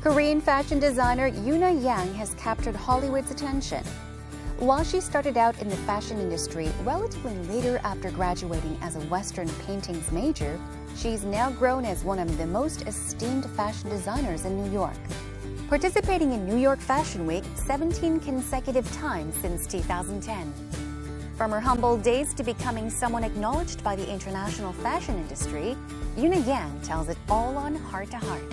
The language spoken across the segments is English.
Korean fashion designer Yuna Yang has captured Hollywood's attention. While she started out in the fashion industry relatively later after graduating as a Western paintings major, she's now grown as one of the most esteemed fashion designers in New York. Participating in New York Fashion Week 17 consecutive times since 2010. From her humble days to becoming someone acknowledged by the international fashion industry, Yuna Yang tells it all on Heart to Heart.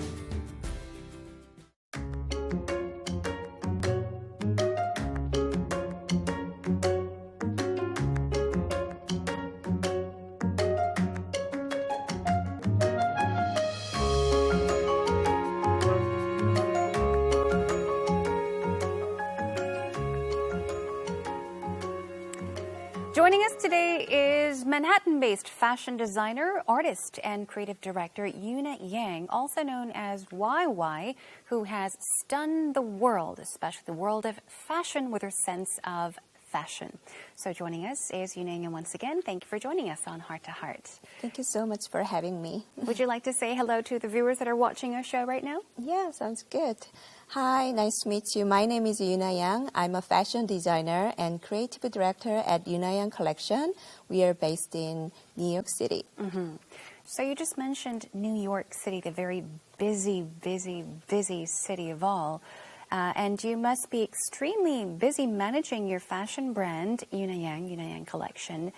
Joining us today is Manhattan-based fashion designer, artist, and creative director Yuna Yang, also known as YY, who has stunned the world, especially the world of fashion, with her sense of fashion. So joining us is Yuna Yang, and once again, thank you for joining us on Heart to Heart. Thank you so much for having me. Would you like to say hello to the viewers that are watching our show right now? Yeah, sounds good. Hi, nice to meet you. My name is Yuna Yang. I'm a fashion designer and creative director at Yuna Yang Collection. We are based in New York City. Mm-hmm. So you just mentioned New York City, the very busy city of all. And you must be extremely busy managing your fashion brand, Yuna Yang Collection,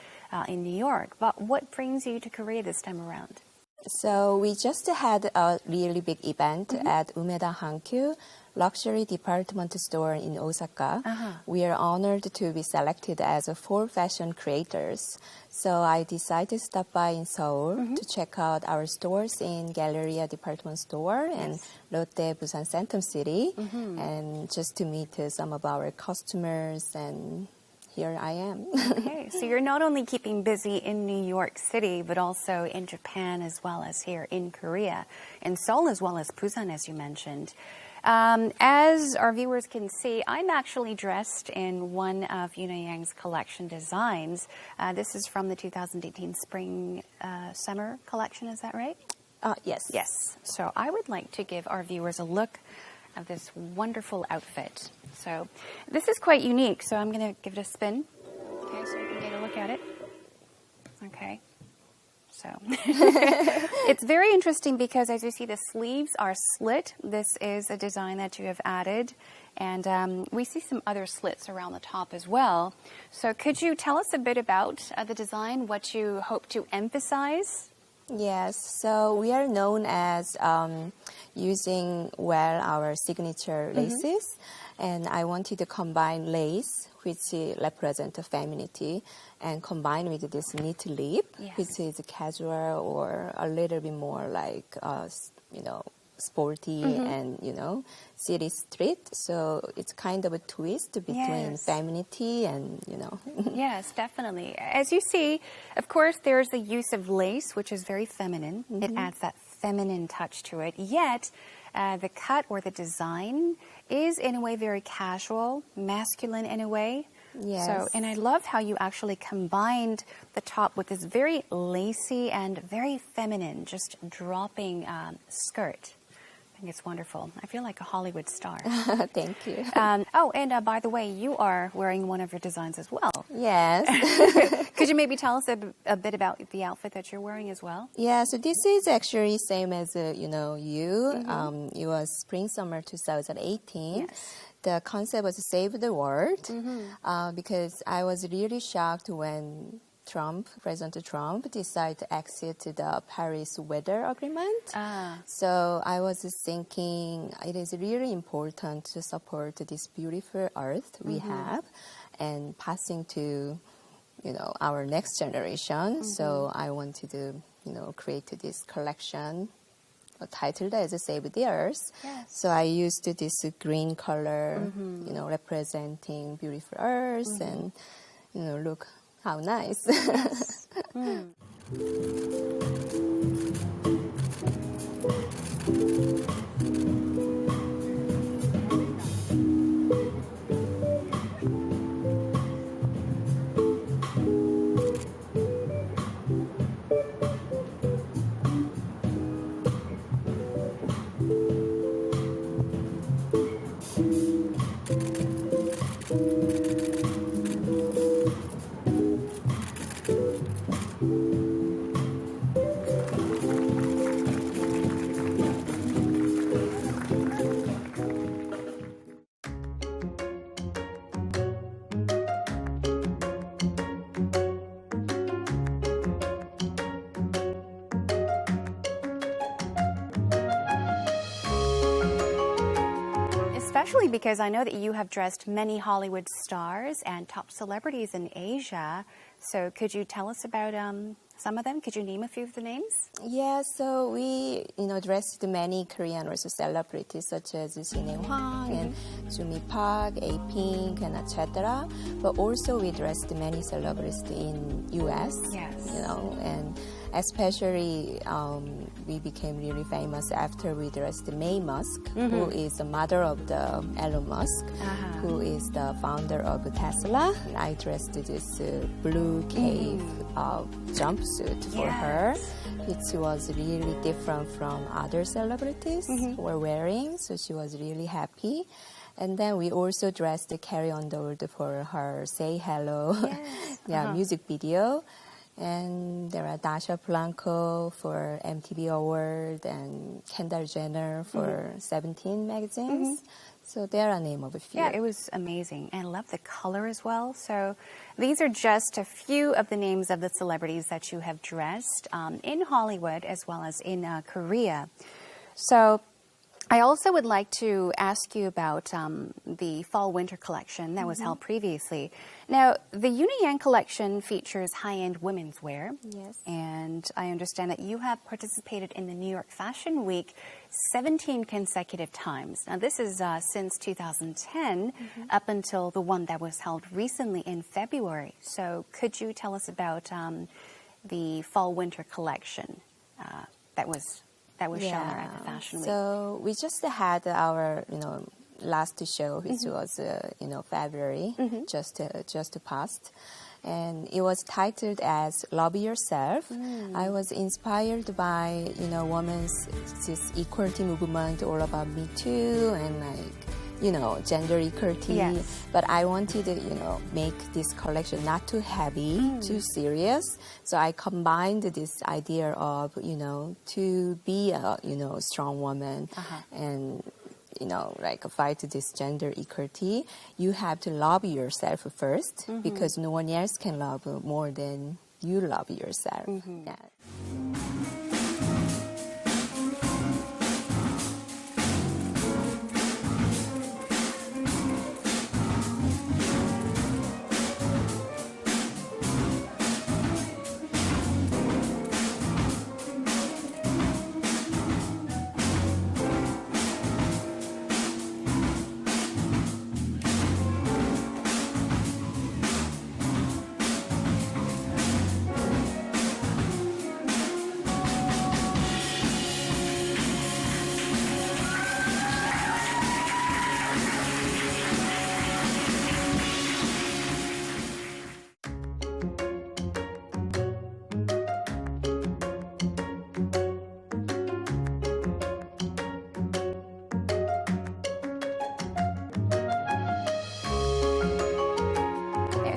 in New York. But what brings you to Korea this time around? So we just had a really big event at Umeda Hankyu luxury department store in Osaka. We are honored to be selected as 4 fashion creators. So I decided to stop by in Seoul to check out our stores in Galleria department store and Lotte Busan Centrum City, and just to meet some of our customers, and here I am. Okay, so you're not only keeping busy in New York City, but also in Japan as well as here in Korea, in Seoul as well as Busan, as you mentioned. As our viewers can see, I'm actually dressed in one of Yuna Yang's collection designs. This is from the 2018 Spring-Summer collection, is that right? Yes. Yes. So I would like to give our viewers a look of this wonderful outfit. So this is quite unique, so I'm going to give it a spin. Okay, so you can get a look at it. Okay. So it's very interesting because, as you see, the sleeves are slit. This is a design that you have added. And we see some other slits around the top as well. So could you tell us a bit about the design, what you hope to emphasize? Yes, so we are known as using well our signature laces, and I wanted to combine lace, which represents femininity, and combine with this knit lip, which is casual or a little bit more like, sporty and, city street. So it's kind of a twist between femininity and, Yes, definitely. As you see, of course, there's the use of lace, which is very feminine. It adds that feminine touch to it. Yet, the cut or the design is, in a way, very casual, masculine in a way. Yes. So, and I love how you actually combined the top with this very lacy and very feminine, just dropping skirt. I think it's wonderful. I feel like a Hollywood star. Thank you. And by the way, you are wearing one of your designs as well. Yes. Could you maybe tell us a bit about the outfit that you're wearing as well? Yeah, so this is actually same as, you. It was spring-summer 2018. Yes. The concept was Save the World because I was really shocked when President Trump decided to exit the Paris weather agreement. So I was thinking it is really important to support this beautiful earth we have and passing to, our next generation. So I wanted to, create this collection titled as Save the Earth. Yes. So I used this green color, representing beautiful earth and, look how nice. Yes. especially because I know that you have dressed many Hollywood stars and top celebrities in Asia. So could you tell us about some of them? Could you name a few of the names? Yeah, so we, dressed many Korean also celebrities such as Yuna Yang and Jumi Park, A-Pink, and etc. But also we dressed many celebrities in U.S. Yes. And especially we became really famous after we dressed May Musk, who is the mother of the Elon Musk, who is the founder of Tesla. I dressed this blue cave jumpsuit for her, which was really different from other celebrities were wearing, so she was really happy. And then we also dressed Carrie Underwood for her Say Hello music video. And there are Dasha Polanco for MTV Award and Kendall Jenner for 17 magazines. So there are name of a few. Yeah, it was amazing. And I love the color as well. So these are just a few of the names of the celebrities that you have dressed in Hollywood as well as in Korea. So I also would like to ask you about the fall-winter collection that was held previously. Now, the Yuna Yang collection features high-end women's wear. Yes. And I understand that you have participated in the New York Fashion Week 17 consecutive times. Now, this is since 2010 up until the one that was held recently in February. So could you tell us about the fall-winter collection that was shown there at the Fashion Week? So we just had our, last show, which was, February, just passed. And it was titled as Love Yourself. I was inspired by, women's this equality movement, all about Me Too and gender equality. Yes. But I wanted to, make this collection not too heavy, too serious. So I combined this idea of, to be a, strong woman and, fight this gender equality. You have to love yourself first because no one else can love more than you love yourself. Yeah.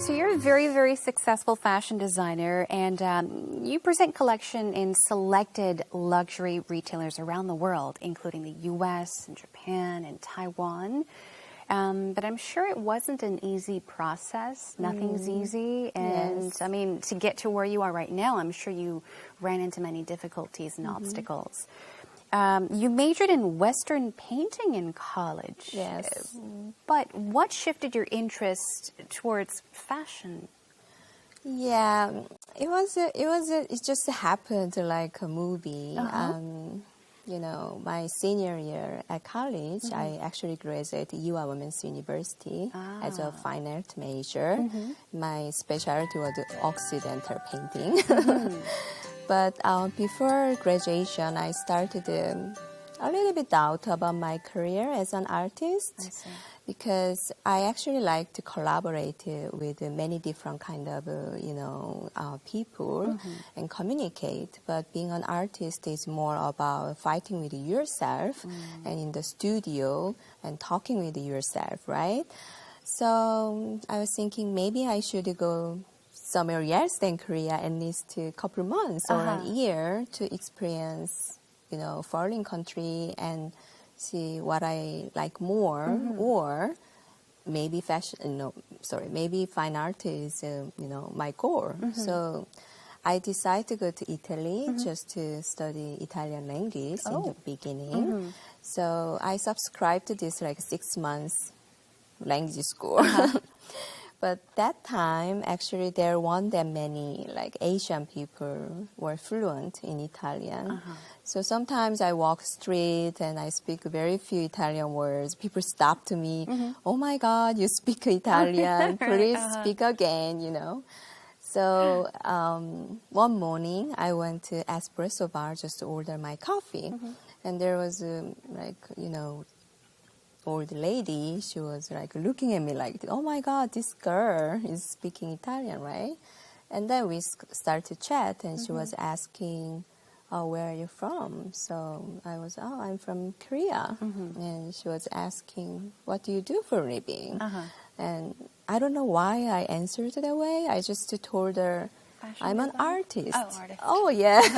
So you're a very, very successful fashion designer, and you present collection in selected luxury retailers around the world, including the U.S. and Japan and Taiwan. But I'm sure it wasn't an easy process. Nothing's easy. And Yes. I mean, to get to where you are right now, I'm sure you ran into many difficulties and obstacles. You majored in Western painting in college. Yes. But what shifted your interest towards fashion? Yeah, it just happened like a movie. My senior year at college, I actually graduated Ewha Women's University as a fine art major. My specialty was Occidental painting. But before graduation, I started a little bit doubt about my career as an artist. I see. Because I actually like to collaborate with many different kind of, people and communicate. But being an artist is more about fighting with yourself and in the studio and talking with yourself, right? So I was thinking maybe I should go somewhere else than Korea, at least a couple months or a year to experience, foreign country and see what I like more, or maybe maybe fine art is, my goal. So I decided to go to Italy just to study Italian language in the beginning. So I subscribed to this like 6 months language school. But that time, actually, there weren't that many like Asian people were fluent in Italian. So sometimes I walk street and I speak very few Italian words. People stop to me, "Oh my God, you speak Italian! Please speak again," you know. So one morning, I went to espresso bar just to order my coffee, and there was old lady. She was like looking at me like, "Oh my God, this girl is speaking Italian, right?" And then we started to chat, and she was asking, "Oh, where are you from?" So I was, "Oh, I'm from Korea." And she was asking, "What do you do for a living?" And I don't know why I answered that way. I just told her, "I'm an artist." Oh, artist. Oh, yes.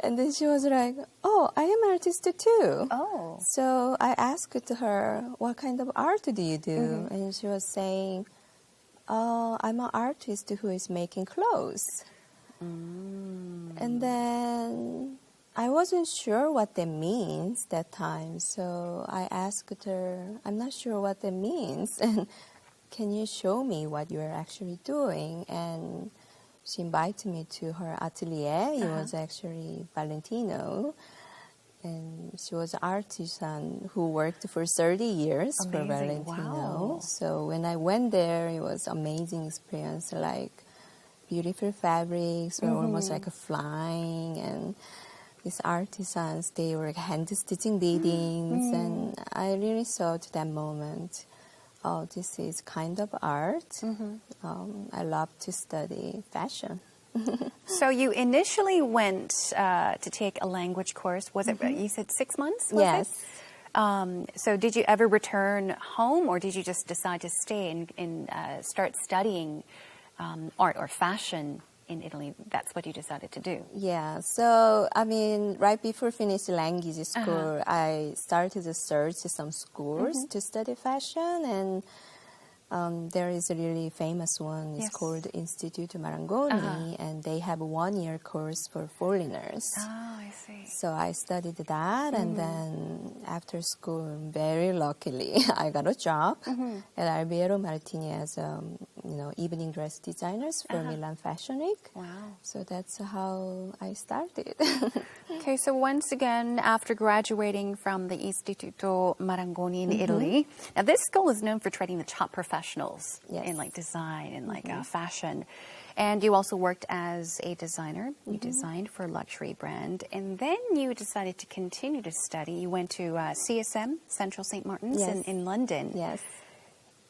And then she was like, "Oh, I am an artist too." Oh. So I asked her, "What kind of art do you do?" And she was saying, "Oh, I'm an artist who is making clothes." And then I wasn't sure what that means that time. So I asked her, "I'm not sure what that means. And can you show me what you're actually doing?" And she invited me to her atelier. It was actually Valentino. And she was an artisan who worked for 30 years for Amazing. Valentino. Wow. So when I went there, it was an amazing experience, like beautiful fabrics were almost like flying. And these artisans, they were hand-stitching knitings. And I really saw to that moment, oh, this is kind of art. I love to study fashion. So you initially went to take a language course. Was it, you said 6 months? Was Yes. it? So did you ever return home, or did you just decide to stay and start studying art or fashion in Italy? That's what you decided to do. Yeah, so I mean, right before finishing language school, I started to search some schools to study fashion, and there is a really famous one. It's called Istituto Marangoni, and they have a 1-year course for foreigners. Oh, I see. So I studied that, and then after school, very luckily, I got a job at Albiero Martini as evening dress designers for Milan Fashion Week. Wow. So that's how I started. Okay, so once again, after graduating from the Istituto Marangoni in Italy, now this school is known for training the top professionals in like design and like fashion. And you also worked as a designer. You designed for a luxury brand. And then you decided to continue to study. You went to CSM, Central St. Martin's in London. Yes.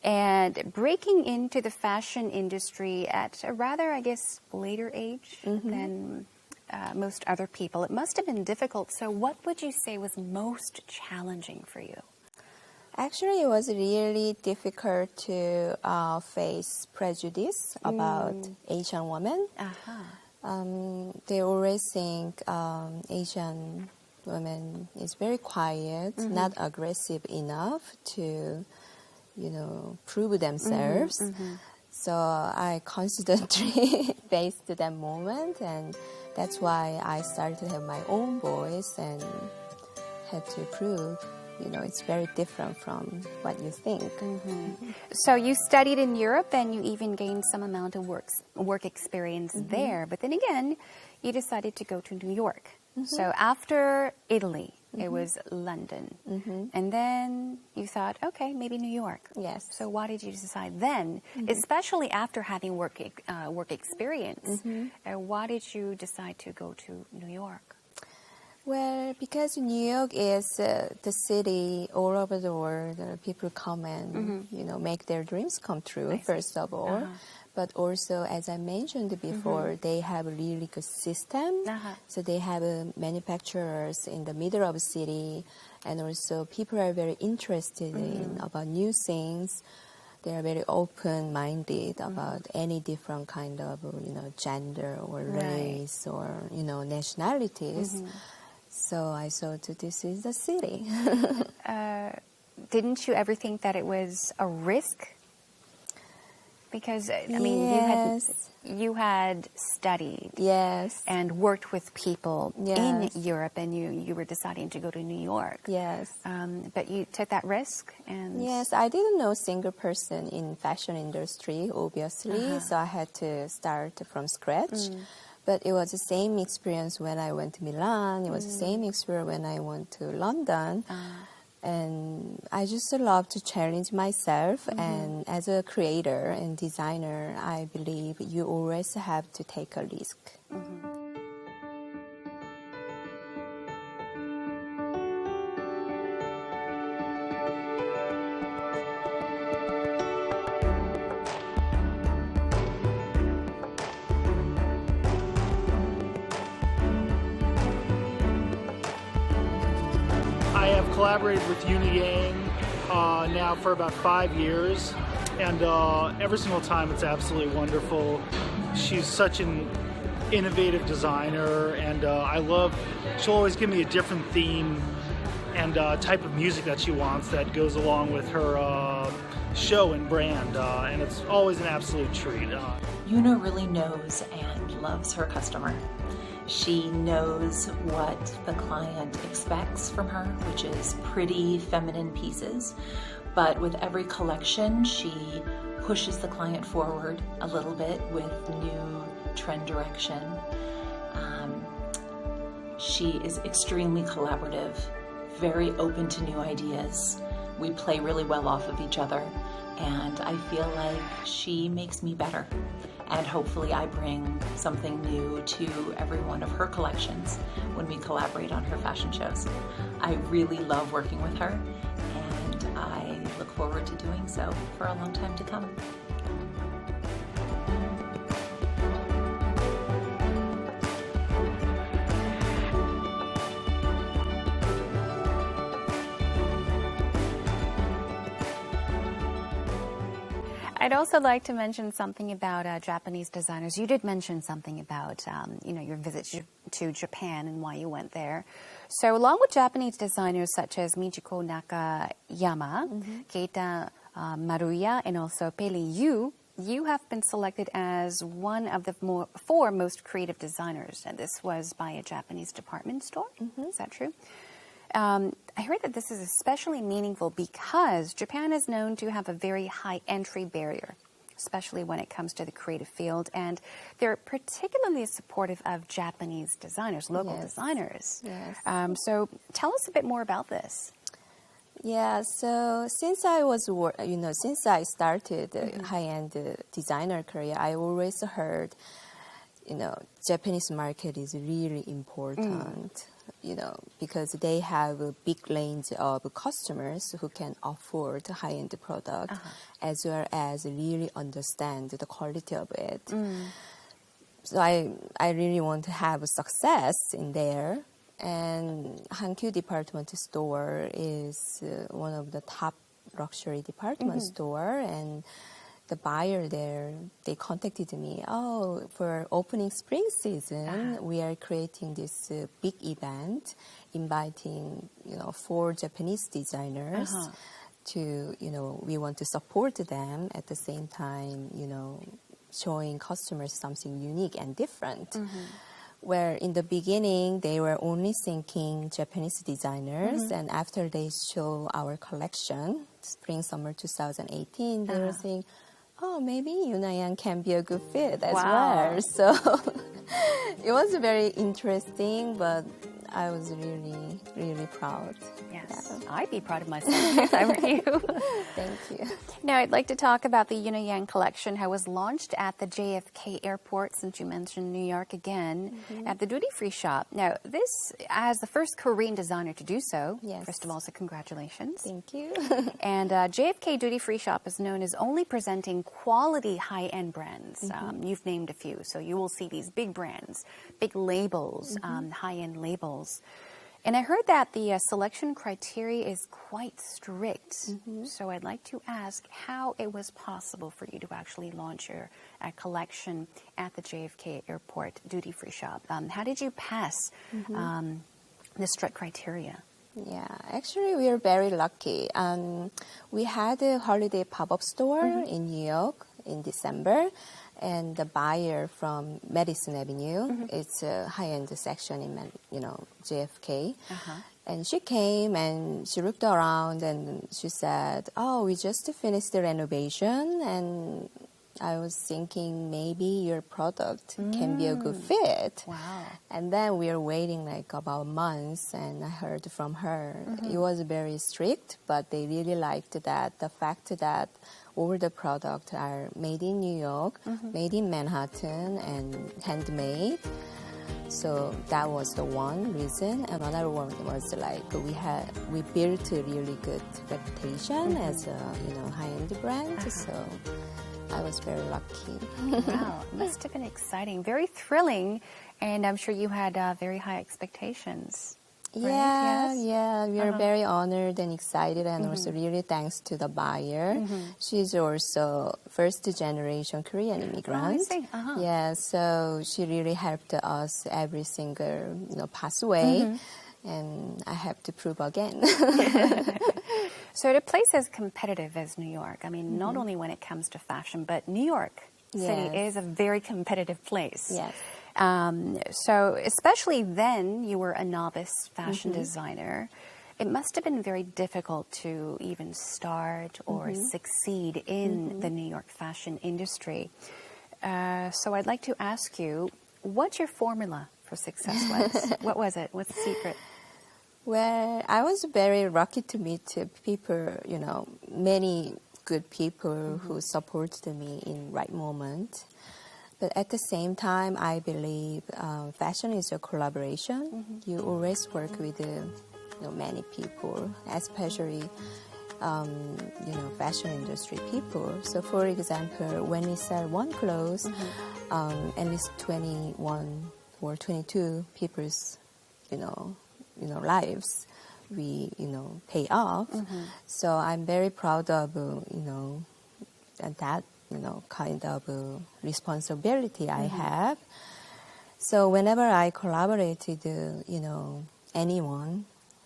And breaking into the fashion industry at a rather, I guess, later age than most other people. It must have been difficult. So what would you say was most challenging for you? Actually, it was really difficult to face prejudice about Asian women. They always think Asian women is very quiet, not aggressive enough to, prove themselves. So I constantly faced that moment, and that's why I started to have my own voice and had to prove, it's very different from what you think. So you studied in Europe, and you even gained some amount of work experience there. But then again, you decided to go to New York. So after Italy, it was London. And then you thought, okay, maybe New York. Yes. So why did you decide then, especially after having work experience, why did you decide to go to New York? Well, because New York is the city all over the world, people come and, make their dreams come true, first of all. But also, as I mentioned before, they have a really good system. So they have manufacturers in the middle of the city, and also people are very interested in about new things. They are very open-minded about any different kind of, gender or race or, nationalities. So I thought this is the city. Didn't you ever think that it was a risk? Because, I Yes. mean, you had studied Yes. and worked with people Yes. in Europe, and you were deciding to go to New York. Yes. But you took that risk, and Yes, I didn't know a single person in fashion industry, obviously, so I had to start from scratch. But it was the same experience when I went to Milan. It was the same experience when I went to London. And I just love to challenge myself. And as a creator and designer, I believe you always have to take a risk. I have collaborated with Yuna Yang now for about 5 years, and every single time it's absolutely wonderful. She's such an innovative designer, and she'll always give me a different theme and type of music that she wants that goes along with her show and brand, and it's always an absolute treat. Yuna really knows and loves her customer. She knows what the client expects from her, which is pretty feminine pieces. But with every collection, she pushes the client forward a little bit with new trend direction. She is extremely collaborative, very open to new ideas. We play really well off of each other, and I feel like she makes me better. And hopefully I bring something new to every one of her collections when we collaborate on her fashion shows. I really love working with her, and I look forward to doing so for a long time to come. I'd also like to mention something about Japanese designers. You did mention something about your visit to Japan and why you went there. So along with Japanese designers such as Michiko Nakayama, Keita Maruya, and also Pei Yu, you have been selected as one of the four most creative designers. And this was by a Japanese department store. Is that true? I heard that this is especially meaningful because Japan is known to have a very high entry barrier, especially when it comes to the creative field, and they're particularly supportive of Japanese designers, local designers. Yes. So tell us a bit more about this. Yeah, so since I started the high-end designer career, I always heard, Japanese market is really important. Because they have a big range of customers who can afford high-end product, as well as really understand the quality of it. So I really want to have a success in there. And Hankyu department store is one of the top luxury department store, and the buyer there, they contacted me. Oh, for opening spring season, we are creating this big event, inviting 4 Japanese designers to we want to support them at the same time showing customers something unique and different. Where in the beginning they were only thinking Japanese designers, and after they show our collection, spring summer 2018, they were saying, oh, maybe Yuna Yang can be a good fit as well. So it was very interesting, but I was really, really proud. Yes, yeah. I'd be proud of myself if I were you. Thank you. Now, I'd like to talk about the Yuna Yang collection, how it was launched at the JFK Airport, since you mentioned New York again, at the duty-free shop. Now, this, as the first Korean designer to do so, first of all, so congratulations. Thank you. And JFK duty-free shop is known as only presenting quality high-end brands. You've named a few, so you will see these big brands, big labels, high-end labels. And I heard that the selection criteria is quite strict. So I'd like to ask how it was possible for you to actually launch your collection at the JFK Airport duty-free shop. How did you pass the strict criteria? Yeah, actually we are very lucky. We had a holiday pop-up store in New York, in December. And the buyer from Madison Avenue, it's a high-end section in, JFK. And she came and she looked around and she said, "Oh, we just finished the renovation and I was thinking maybe your product can be a good fit." Wow. And then we were waiting like about months and I heard from her. It was very strict, but they really liked that, the fact that all the products are made in New York, made in Manhattan, and handmade. So that was the one reason. And another one was like we built a really good reputation as a high-end brand. So I was very lucky. Wow, it must have been exciting, very thrilling, and I'm sure you had very high expectations. Right? Yeah, we are very honored and excited, and also really thanks to the buyer. She's also first-generation Korean immigrant. Oh, I see. Yeah, so she really helped us every single pathway, and I have to prove again. So at a place as competitive as New York, I mean, not only when it comes to fashion, but New York City is a very competitive place. Yes. So especially then, you were a novice fashion designer. It must have been very difficult to even start or succeed in the New York fashion industry. So I'd like to ask you, what your formula for success was? What was it? What's the secret? Well, I was very lucky to meet people, many good people who supported me in right moment. But at the same time, I believe fashion is a collaboration. You always work with many people, especially fashion industry people. So, for example, when we sell one clothes, at least 21 or 22 people's, lives we pay off. So I'm very proud of that kind of responsibility I have. So whenever I collaborated anyone,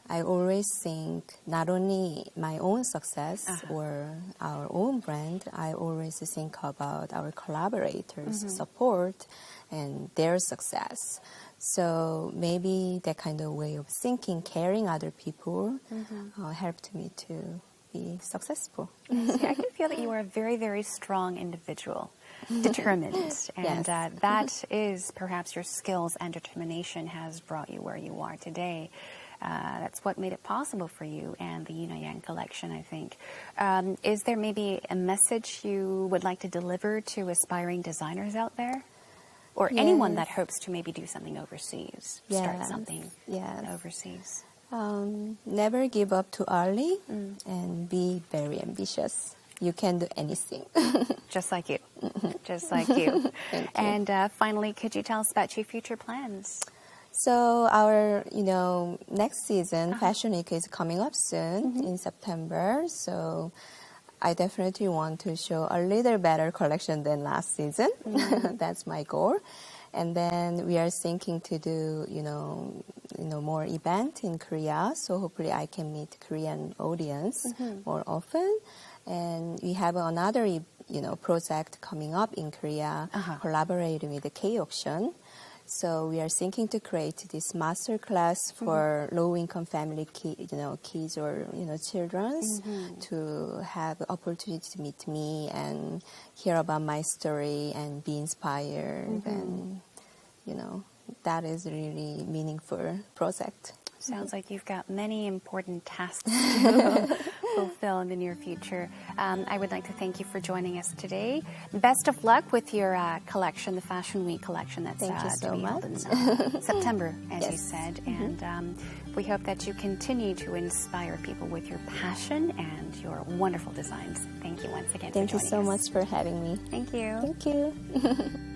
I always think not only my own success or our own brand, I always think about our collaborators' support and their success. So maybe that kind of way of thinking, caring other people, helped me to be successful. Yes, I can feel that you are a very, very strong individual, determined, and that is perhaps your skills and determination has brought you where you are today. That's what made it possible for you and the Yuna Yang collection, I think. Is there maybe a message you would like to deliver to aspiring designers out there? Or anyone that hopes to maybe do something overseas, start something overseas? Never give up too early and be very ambitious. You can do anything. Just like you. Just like you. Thank you. And finally, could you tell us about your future plans? So our, next season, Fashion Week is coming up soon in September. So I definitely want to show a little better collection than last season. That's my goal. And then we are thinking to do, more event in Korea. So hopefully I can meet Korean audience more often. And we have another, project coming up in Korea, collaborating with the K-Auction. So we are thinking to create this master class for low-income family, kids or children to have the opportunity to meet me and hear about my story and be inspired. And that is a really meaningful project. Sounds like you've got many important tasks to fulfill in the near future. I would like to thank you for joining us today. Best of luck with your collection, the Fashion Week collection that's Thank you so to be held much. in September, as you said. And we hope that you continue to inspire people with your passion and your wonderful designs. Thank you once again Thank for you joining so us. much for having me. Thank you. Thank you.